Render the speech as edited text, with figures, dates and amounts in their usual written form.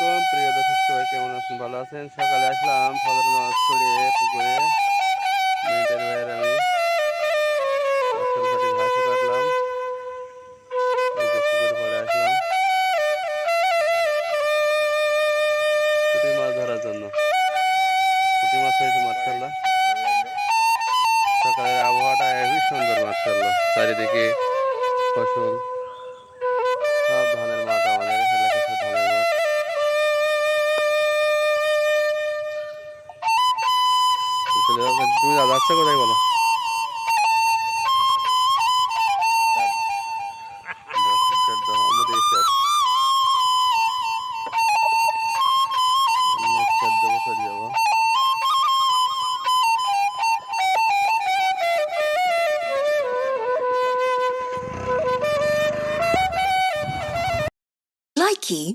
আলাইকুম প্রিয় দর্শক, সবাই কেমন আছেন? ভালো আছেন? সকালে আসলাম ফজর নামাজ পড়ে পুকুরে। মিন্টের ভাইয়ের আমি মাছের ফাটি ঘাসও কাটলাম, এই যে পুকুরে পড়ে আসলাম পুঁটি মাছ ধরার জন্য। পুঁটি মাছ হয়েছে মাশাআল্লাহ। সকালের আবহাওয়াটা হেবি সুন্দর মাশাআল্লাহ। চারিদিকে ফসল, সব ধানের মাঠ, আমাদের এলাকা সব ধানের মাঠ। তুমি যাচ্ছে কোথায় বলো? আমাদের 14 বছর যাবো। Likey